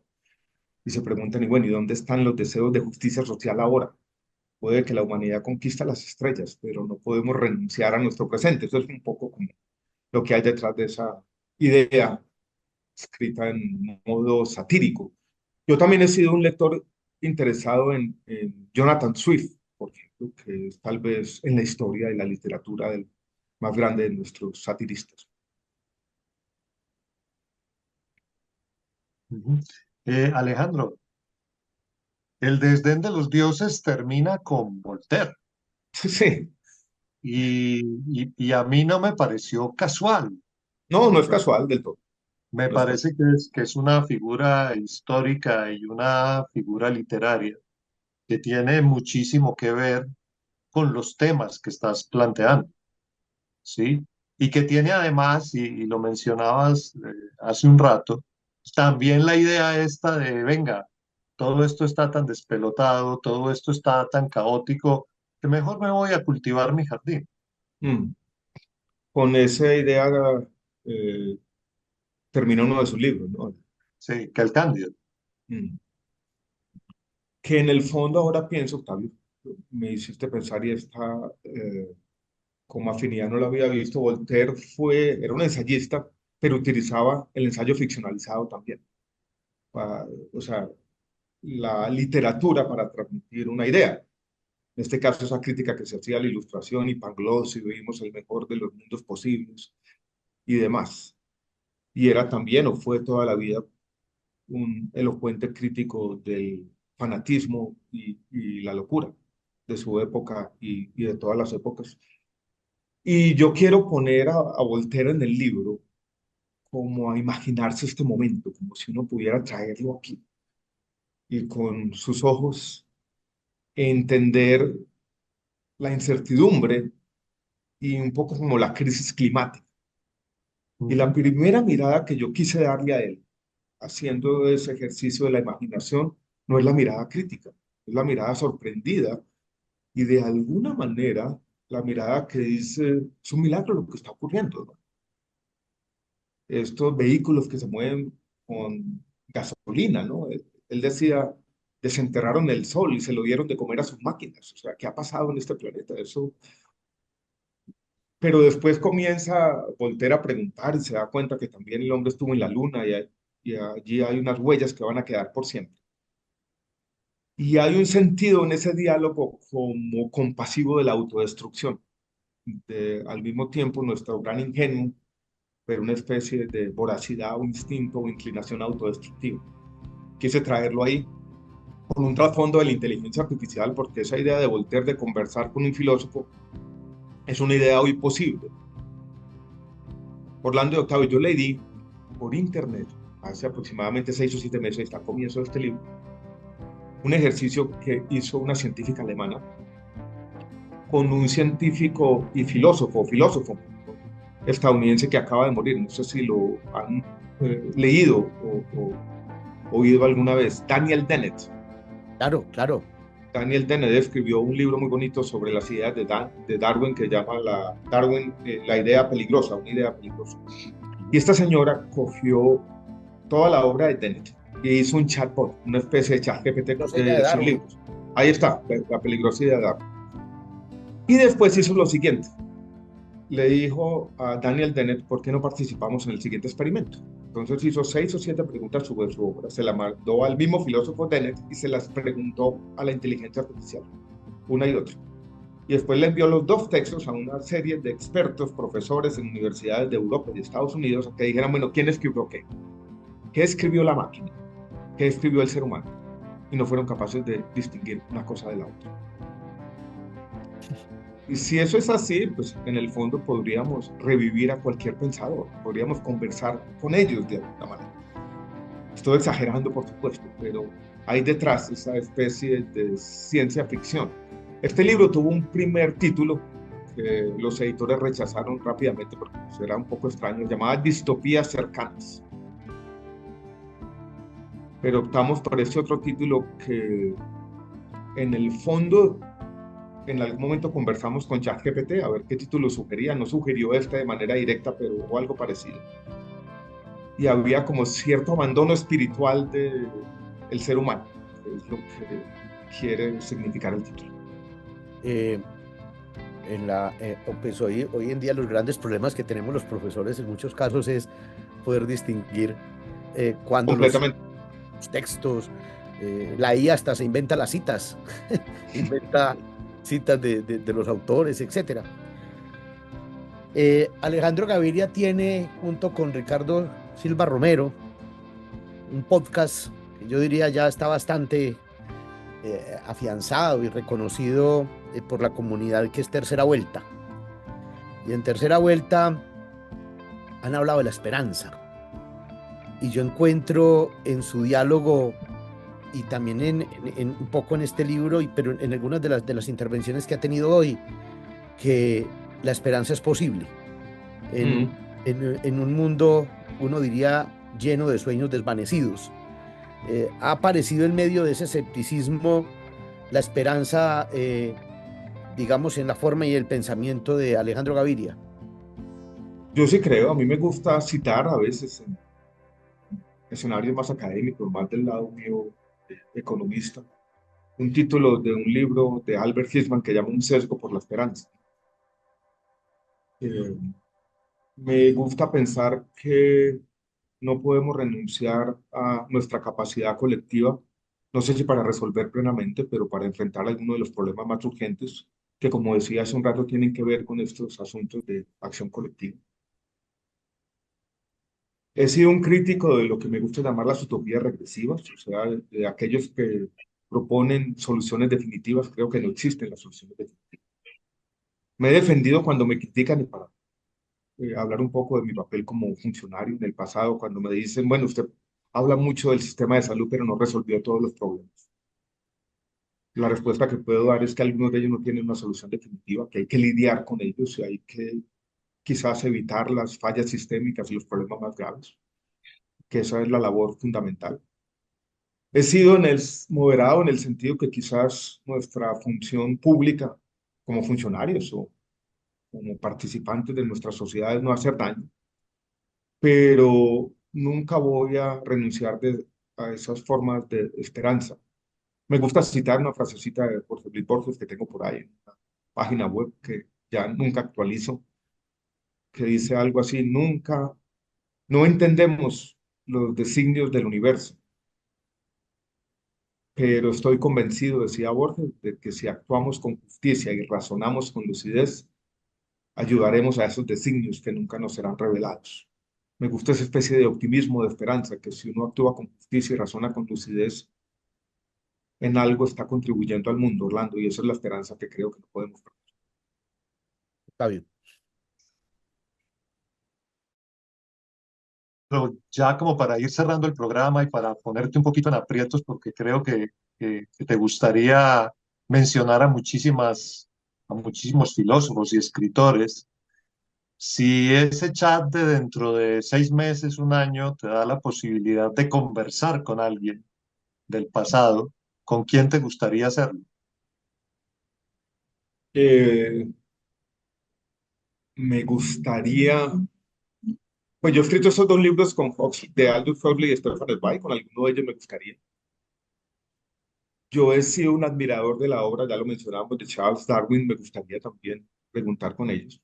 y se preguntan, y bueno, ¿y dónde están los deseos de justicia social ahora? Puede que la humanidad conquista las estrellas, pero no podemos renunciar a nuestro presente. Eso es un poco como lo que hay detrás de esa idea escrita en modo satírico. Yo también he sido un lector interesado en Jonathan Swift, por ejemplo, que es tal vez en la historia y la literatura del más grande de nuestros satiristas. Ujú. Alejandro, el desdén de los dioses termina con Voltaire Sí, y a mí no me pareció casual. no, no es casual del todo. Me No es casual. parece que es una figura histórica y una figura literaria que tiene muchísimo que ver con los temas que estás planteando, ¿sí? Y que tiene además, y lo mencionabas hace un rato, también la idea esta de, venga, todo esto está tan despelotado, todo esto está tan caótico, que mejor me voy a cultivar mi jardín, Mm. Con esa idea eh, termina uno de sus libros, ¿no? ¿sí? Que el cándido. Mm. Que en el fondo ahora pienso, Octavio, me hiciste pensar y esta como afinidad no lo había visto. Voltaire era un ensayista, pero utilizaba el ensayo ficcionalizado también. O sea, la literatura para transmitir una idea. En este caso, esa crítica que se hacía a la ilustración y Pangloss, y vimos el mejor de los mundos posibles. y demás. Y era también, o fue toda la vida, un elocuente crítico del fanatismo y la locura de su época y de todas las épocas. Y yo quiero poner a Voltaire en el libro como a imaginarse este momento, como si uno pudiera traerlo aquí y con sus ojos entender la incertidumbre y un poco como la crisis climática. Y la Ujú. primera mirada que yo quise darle a él, haciendo ese ejercicio de la imaginación, no es la mirada crítica, es la mirada sorprendida y de alguna manera la mirada que dice, es un milagro lo que está ocurriendo, ¿no? Estos vehículos que se mueven con gasolina, ¿no? Él decía, desenterraron el sol y se lo dieron de comer a sus máquinas. O sea, ¿qué ha pasado en este planeta? Eso. Pero después comienza Voltaire a preguntar y se da cuenta que también el hombre estuvo en la luna y allí hay unas huellas que van a quedar por siempre. Y hay un sentido en ese diálogo como compasivo de la autodestrucción, al mismo tiempo nuestro gran ingenuo, pero una especie de voracidad o instinto o inclinación autodestructiva. Quise traerlo ahí con un trasfondo de la inteligencia artificial, porque esa idea de Voltaire de conversar con un filósofo es una idea hoy posible. Orlando de Octavio, yo leí por internet hace aproximadamente 6 o 7 meses, está al comienzo de este libro, un ejercicio que hizo una científica alemana con un científico y filósofo estadounidense que acaba de morir. No sé si lo han leído o oído alguna vez. Daniel Dennett. Claro, claro. Daniel Dennett escribió un libro muy bonito sobre las ideas de Darwin que llama Darwin, la idea peligrosa, una idea peligrosa. Y esta señora cogió toda la obra de Dennett y hizo un chatbot, una especie de chat GPT Los de de sus Darwin. libros. Ahí está, la peligrosidad de Darwin. Y después hizo lo siguiente. Le dijo a Daniel Dennett, ¿por qué no participamos en el siguiente experimento? Entonces hizo 6 o 7 preguntas sobre su obra, se la mandó al mismo filósofo Dennett y se las preguntó a la inteligencia artificial, una y otra. Y después le envió los 2 textos a una serie de expertos, profesores en universidades de Europa y de Estados Unidos, a que dijeran, bueno, ¿quién escribió qué? ¿Qué escribió la máquina? ¿Qué escribió el ser humano? Y no fueron capaces de distinguir una cosa de la otra. Y si eso es así, pues en el fondo podríamos revivir a cualquier pensador, podríamos conversar con ellos de alguna manera. Estoy exagerando, por supuesto, pero hay detrás esa especie de ciencia ficción. Este libro tuvo un primer título que los editores rechazaron rápidamente porque pues, era un poco extraño, llamaba Distopías cercanas. Pero optamos por este otro título que en el fondo en algún momento conversamos con ChatGPT a ver qué título sugería. No sugirió este de manera directa, pero hubo algo parecido. Y había como cierto abandono espiritual del ser humano, que es lo que quiere significar el título. Eh, pues hoy en día los grandes problemas que tenemos los profesores en muchos casos es poder distinguir cuando los Completamente. textos, la IA hasta se inventa las citas, inventa citas de los autores, etc. Alejandro Gaviria tiene, junto con Ricardo Silva Romero, un podcast que yo diría ya está bastante afianzado y reconocido por la comunidad, que es Tercera Vuelta. Y en Tercera Vuelta han hablado de la esperanza. Y yo encuentro en su diálogo y también un poco en este libro, pero en algunas de las intervenciones que ha tenido hoy, que la esperanza es posible. En, Mm. en un mundo, uno diría, lleno de sueños desvanecidos. Ha aparecido en medio de ese escepticismo la esperanza, digamos, en la forma y el pensamiento de Alejandro Gaviria. Yo sí creo, a mí me gusta citar a veces en escenarios más académicos, más del lado mío, economista, un título de un libro de Albert Hirschman que llama Un sesgo por la esperanza. Eh, Me gusta pensar que no podemos renunciar a nuestra capacidad colectiva, no sé si para resolver plenamente, pero para enfrentar algunos de los problemas más urgentes que, como decía hace un rato, tienen que ver con estos asuntos de acción colectiva. He sido un crítico de lo que me gusta llamar las utopías regresivas, o sea, de aquellos que proponen soluciones definitivas. Creo que no existen las soluciones definitivas. Me he defendido cuando me critican y para hablar un poco de mi papel como funcionario en el pasado, cuando me dicen, bueno, usted habla mucho del sistema de salud, pero no resolvió todos los problemas. La respuesta que puedo dar es que algunos de ellos no tienen una solución definitiva, que hay que lidiar con ellos y hay que quizás evitar las fallas sistémicas y los problemas más graves, que esa es la labor fundamental. He sido moderado en el sentido que quizás nuestra función pública como funcionarios o como participantes de nuestras sociedades no hacer daño, pero nunca voy a renunciar a esas formas de esperanza. Me gusta citar una frasecita de Jorge Luis Borges que tengo por ahí en una página web que ya nunca actualizo, que dice algo así: nunca, no entendemos los designios del universo, pero estoy convencido, decía Borges, de que si actuamos con justicia y razonamos con lucidez, ayudaremos a esos designios que nunca nos serán revelados. Me gusta esa especie de optimismo, de esperanza, que si uno actúa con justicia y razona con lucidez, en algo está contribuyendo al mundo, Orlando, y esa es la esperanza que creo que no podemos perder. Octavio. Pero ya como para ir cerrando el programa y para ponerte un poquito en aprietos, porque creo que te gustaría mencionar a muchísimos filósofos y escritores, si ese chat de dentro de 6 meses, un año, te da la posibilidad de conversar con alguien del pasado, ¿con quién te gustaría hacerlo? Eh, Me gustaría, pues yo he escrito esos dos libros con Huxley, de Aldous Huxley y Stefan Zweig, con alguno de ellos me gustaría. Yo he sido un admirador de la obra, ya lo mencionábamos, de Charles Darwin, me gustaría también preguntar con ellos.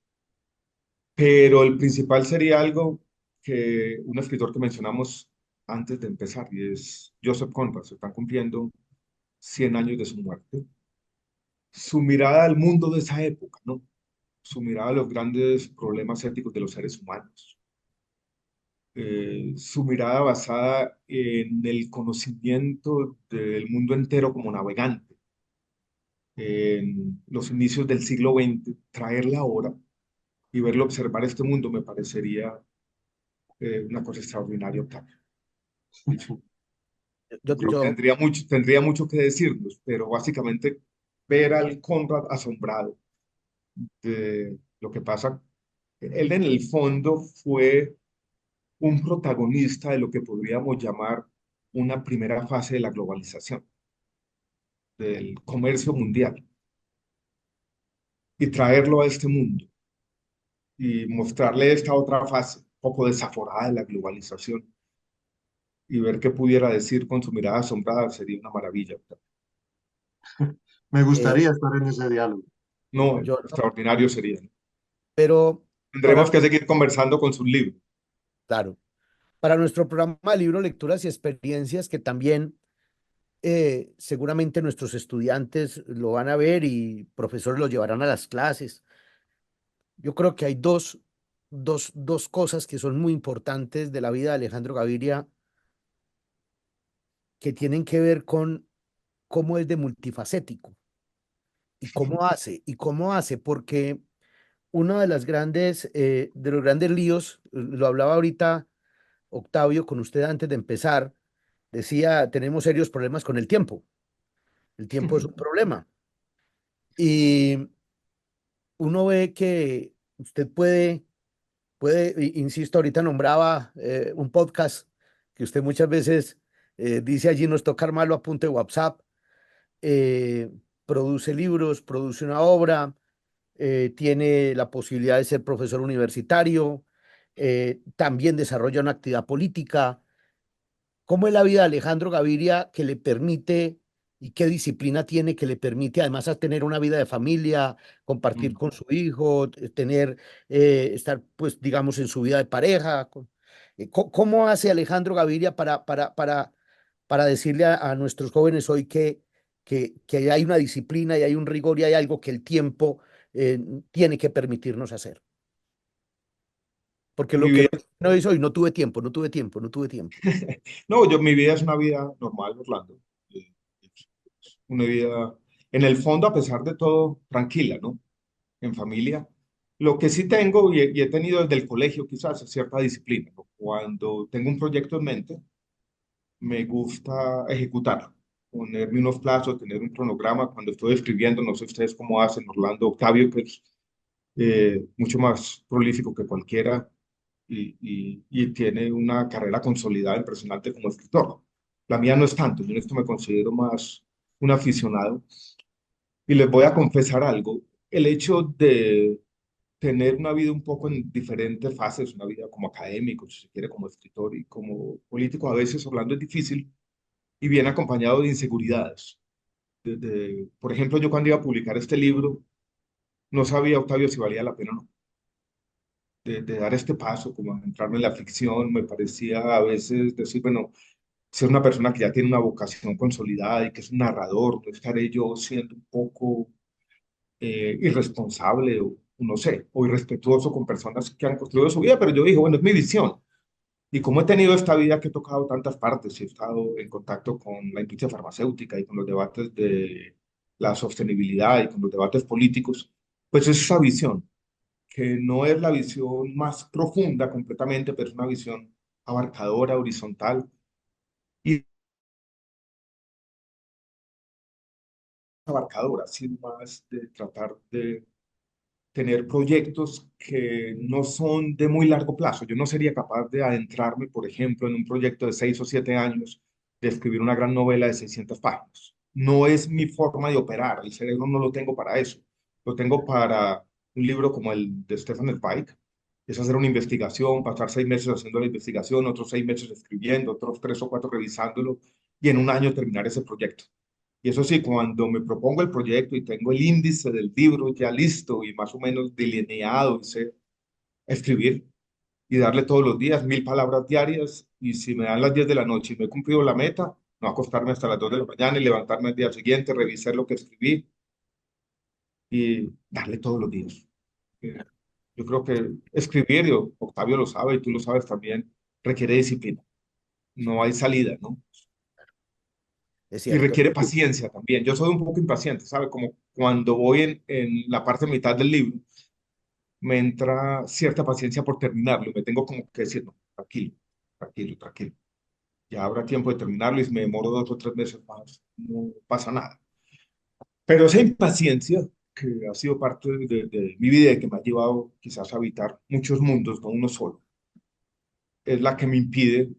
Pero el principal sería algo que un escritor que mencionamos antes de empezar, y es Joseph Conrad. Se están cumpliendo 100 años de su muerte. Su mirada al mundo de esa época, ¿no? Su mirada a los grandes problemas éticos de los seres humanos. Su mirada basada en el conocimiento del mundo entero como navegante. En los inicios del siglo XX, traerla ahora y verlo observar este mundo me parecería una cosa extraordinaria, Octavio. Yo, Creo que yo, tendría mucho que decirnos, pero básicamente ver al Conrad asombrado de lo que pasa. Él en el fondo fue un protagonista de lo que podríamos llamar una primera fase de la globalización, del comercio mundial, y traerlo a este mundo y mostrarle esta otra fase, un poco desaforada de la globalización, y ver qué pudiera decir con su mirada asombrada sería una maravilla. Me eh, gustaría estar en ese diálogo. No, yo, extraordinario sería. pero para, Tendremos que seguir conversando con sus libros. claro, para nuestro programa de libro, lecturas y experiencias, que también seguramente nuestros estudiantes lo van a ver y profesores lo llevarán a las clases. Yo creo que hay dos cosas que son muy importantes de la vida de Alejandro Gaviria que tienen que ver con cómo es de multifacético y cómo hace, porque uno de de los grandes líos, lo hablaba ahorita Octavio con usted antes de empezar, decía, tenemos serios problemas con el tiempo. El tiempo es un problema. Y uno ve que usted insisto, ahorita nombraba un podcast que usted muchas veces dice allí, nos toca armarlo a punto de WhatsApp, eh, produce libros, produce una obra, tiene la posibilidad de ser profesor universitario, también desarrolla una actividad política. ¿Cómo es la vida de Alejandro Gaviria que le permite y qué disciplina tiene que le permite además a tener una vida de familia, compartir Mm. con su hijo, estar pues digamos en su vida de pareja? ¿Cómo hace Alejandro Gaviria para decirle a nuestros jóvenes hoy que hay una disciplina y hay un rigor y hay algo que el tiempo tiene que permitirnos hacer? Porque Mi lo vida, que no hizo y no tuve tiempo, no tuve tiempo, no tuve tiempo. no, mi vida es una vida normal, Orlando. Eh, es una vida, en el fondo, a pesar de todo, tranquila, ¿no? En familia. Lo que sí tengo y he tenido desde el colegio quizás es cierta disciplina, ¿no? Cuando tengo un proyecto en mente, me gusta ejecutarlo, ponerme unos plazos, tener un cronograma. Cuando estoy escribiendo, no sé ustedes cómo hacen, Orlando, Octavio, que es mucho más prolífico que cualquiera y tiene una carrera consolidada impresionante como escritor. La mía no es tanto, yo en esto me considero más un aficionado. Y les voy a confesar algo, el hecho de tener una vida un poco en diferentes fases, una vida como académico, si se quiere, como escritor y como político, a veces Orlando es difícil y viene acompañado de inseguridades. Por ejemplo, yo cuando iba a publicar este libro, no sabía, Octavio, si valía la pena o no. De dar este paso, como entrarme en la ficción, me parecía a veces decir, bueno, ser una persona que ya tiene una vocación consolidada y que es un narrador, no estaré yo siendo un poco irresponsable o no sé, o irrespetuoso con personas que han construido su vida, pero yo dije, bueno, es mi visión. Y como he tenido esta vida que he tocado tantas partes y he estado en contacto con la industria farmacéutica y con los debates de la sostenibilidad y con los debates políticos, pues es esa visión, que no es la visión más profunda completamente, pero es una visión abarcadora, horizontal y abarcadora, sin más de tratar de tener proyectos que no son de muy largo plazo. Yo no sería capaz de adentrarme, por ejemplo, en un proyecto de 6 o 7 años, de escribir una gran novela de 600 páginas. No es mi forma de operar, el cerebro no lo tengo para eso. Lo tengo para un libro como el de Stephen Zweig, es hacer una investigación, pasar 6 meses haciendo la investigación, otros 6 meses escribiendo, otros 3 o 4 revisándolo, y en un año terminar ese proyecto. Y eso sí, cuando me propongo el proyecto y tengo el índice del libro ya listo y más o menos delineado, y sé escribir y darle todos los días 1.000 palabras diarias, y si me dan las 10 de la noche y no he cumplido la meta, no acostarme hasta las 2 de la mañana y levantarme al día siguiente, revisar lo que escribí y darle todos los días. Eh, Yo creo que escribir, y Octavio lo sabe y tú lo sabes también, requiere disciplina. No hay salida, ¿no? Es Y cierto. requiere paciencia también. Yo soy un poco impaciente, ¿sabe? Como cuando voy en la parte mitad del libro, me entra cierta paciencia por terminarlo. Me tengo como que decir, no, tranquilo, tranquilo, tranquilo. Ya habrá tiempo de terminarlo y si me demoro 2 o 3 meses más, no pasa nada. Pero esa impaciencia que ha sido parte de mi vida y que me ha llevado quizás a habitar muchos mundos, no uno solo, es la que me impide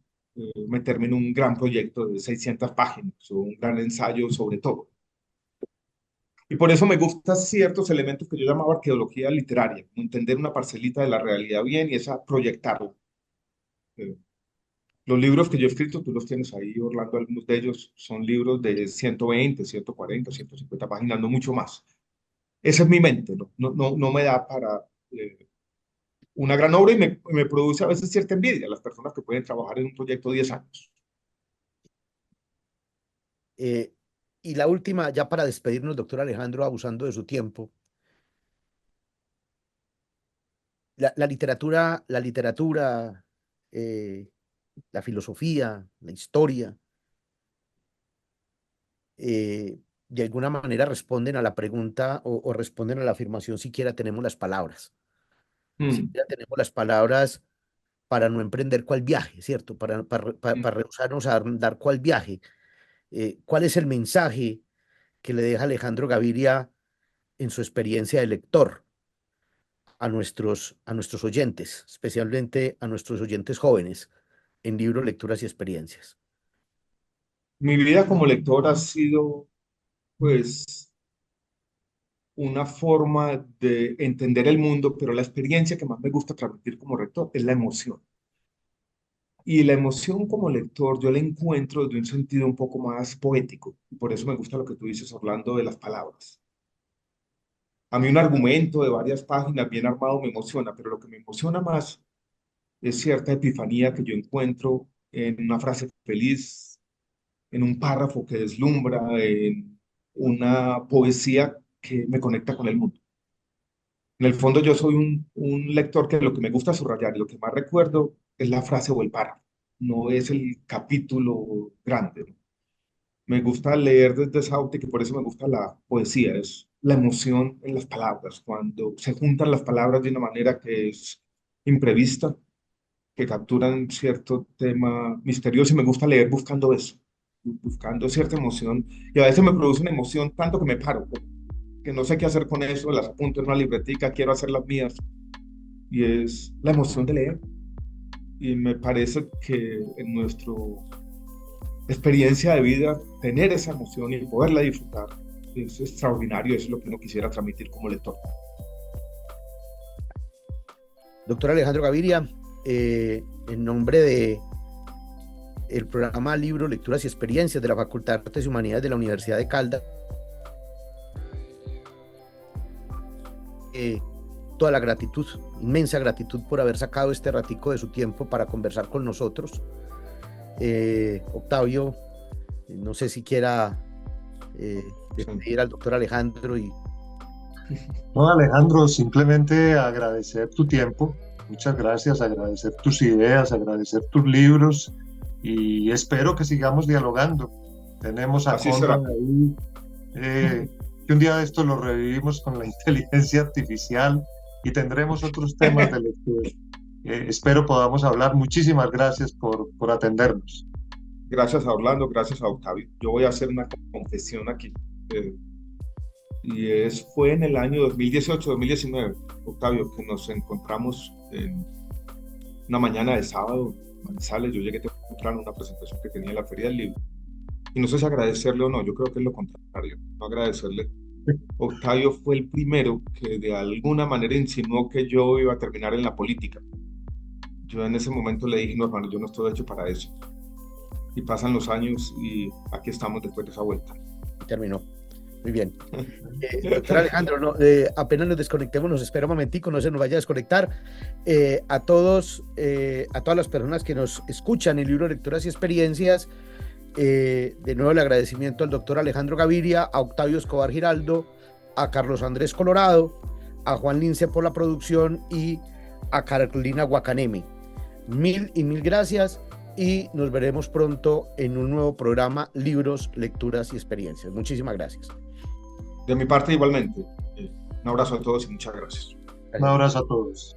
meterme en un gran proyecto de 600 páginas o un gran ensayo sobre todo. Y por eso me gustan ciertos elementos que yo llamaba arqueología literaria, como entender una parcelita de la realidad bien y esa proyectarlo. Eh, los libros que yo he escrito, tú los tienes ahí, Orlando, algunos de ellos son libros de 120, 140, 150 páginas, no mucho más. Esa es mi mente, no me da para una gran obra y me produce a veces cierta envidia las personas que pueden trabajar en un proyecto 10 años. Eh, y la última, ya para despedirnos, doctor Alejandro, abusando de su tiempo, la literatura, eh, la filosofía, la historia, de alguna manera responden a la pregunta o responden a la afirmación siquiera tenemos las palabras. Mm, Siquiera tenemos las palabras para no emprender cuál viaje, ¿cierto? Para mm. rehusarnos a dar cuál viaje. ¿Cuál es el mensaje que le deja Alejandro Gaviria en su experiencia de lector a nuestros oyentes, especialmente a nuestros oyentes jóvenes, en libros, lecturas y experiencias? Mi vida como lector ha sido, pues, una forma de entender el mundo, pero la experiencia que más me gusta transmitir como rector es la emoción. Y la emoción como lector yo la encuentro desde un sentido un poco más poético. Y por eso me gusta lo que tú dices, Orlando, de las palabras. A mí un argumento de varias páginas bien armado me emociona, pero lo que me emociona más es cierta epifanía que yo encuentro en una frase feliz, en un párrafo que deslumbra, en una poesía que me conecta con el mundo. En el fondo yo soy un lector que lo que me gusta subrayar y lo que más recuerdo es la frase o el párrafo, no es el capítulo grande, ¿no? Me gusta leer desde esa óptica y por eso me gusta la poesía, es la emoción en las palabras, cuando se juntan las palabras de una manera que es imprevista, que capturan cierto tema misterioso y me gusta leer buscando eso, buscando cierta emoción y a veces me produce una emoción tanto que me paro, que no sé qué hacer con eso, las apunto en una libretica, quiero hacer las mías y es la emoción de leer y me parece que en nuestra experiencia de vida tener esa emoción y poderla disfrutar es extraordinario, es lo que uno quisiera transmitir como lector. Doctor Alejandro Gaviria, en nombre de el programa Libros, Lecturas y Experiencias de la Facultad de Artes y Humanidades de la Universidad de Caldas, toda la gratitud, inmensa gratitud por haber sacado este ratico de su tiempo para conversar con nosotros. Octavio, no sé si quiera despedir al doctor Alejandro y... No, Alejandro, simplemente agradecer tu tiempo, muchas gracias, agradecer tus ideas, agradecer tus libros y espero que sigamos dialogando. Tenemos a Así Conrad será. ahí, que un día de esto lo revivimos con la inteligencia artificial y tendremos otros temas de los que espero podamos hablar. Muchísimas gracias por atendernos. Gracias a Orlando, gracias a Octavio. Yo voy a hacer una confesión aquí. Fue en el año 2018-2019, Octavio, que nos encontramos en una mañana de sábado en Manizales. Yo llegué temprano a una presentación que tenía en la Feria del Libro. Y no sé si agradecerle o no, yo creo que es lo contrario, no agradecerle. Octavio fue el primero que de alguna manera insinuó que yo iba a terminar en la política. Yo en ese momento le dije, no, hermano, yo no estoy hecho para eso. Y pasan los años y aquí estamos después de esa vuelta. Terminó. Muy bien. Doctor Alejandro, no, apenas nos desconectemos, nos espera un momentico, no se nos vaya a desconectar. A todas las personas que nos escuchan en Libros, Lecturas y Experiencias, de nuevo el agradecimiento al doctor Alejandro Gaviria, a Octavio Escobar Giraldo, a Carlos Andrés Colorado, a Juan Lince por la producción y a Carolina Guacanemi. Mil gracias y nos veremos pronto en un nuevo programa Libros, Lecturas y Experiencias. Muchísimas gracias. De mi parte igualmente. Un abrazo a todos y muchas gracias. Un abrazo a todos.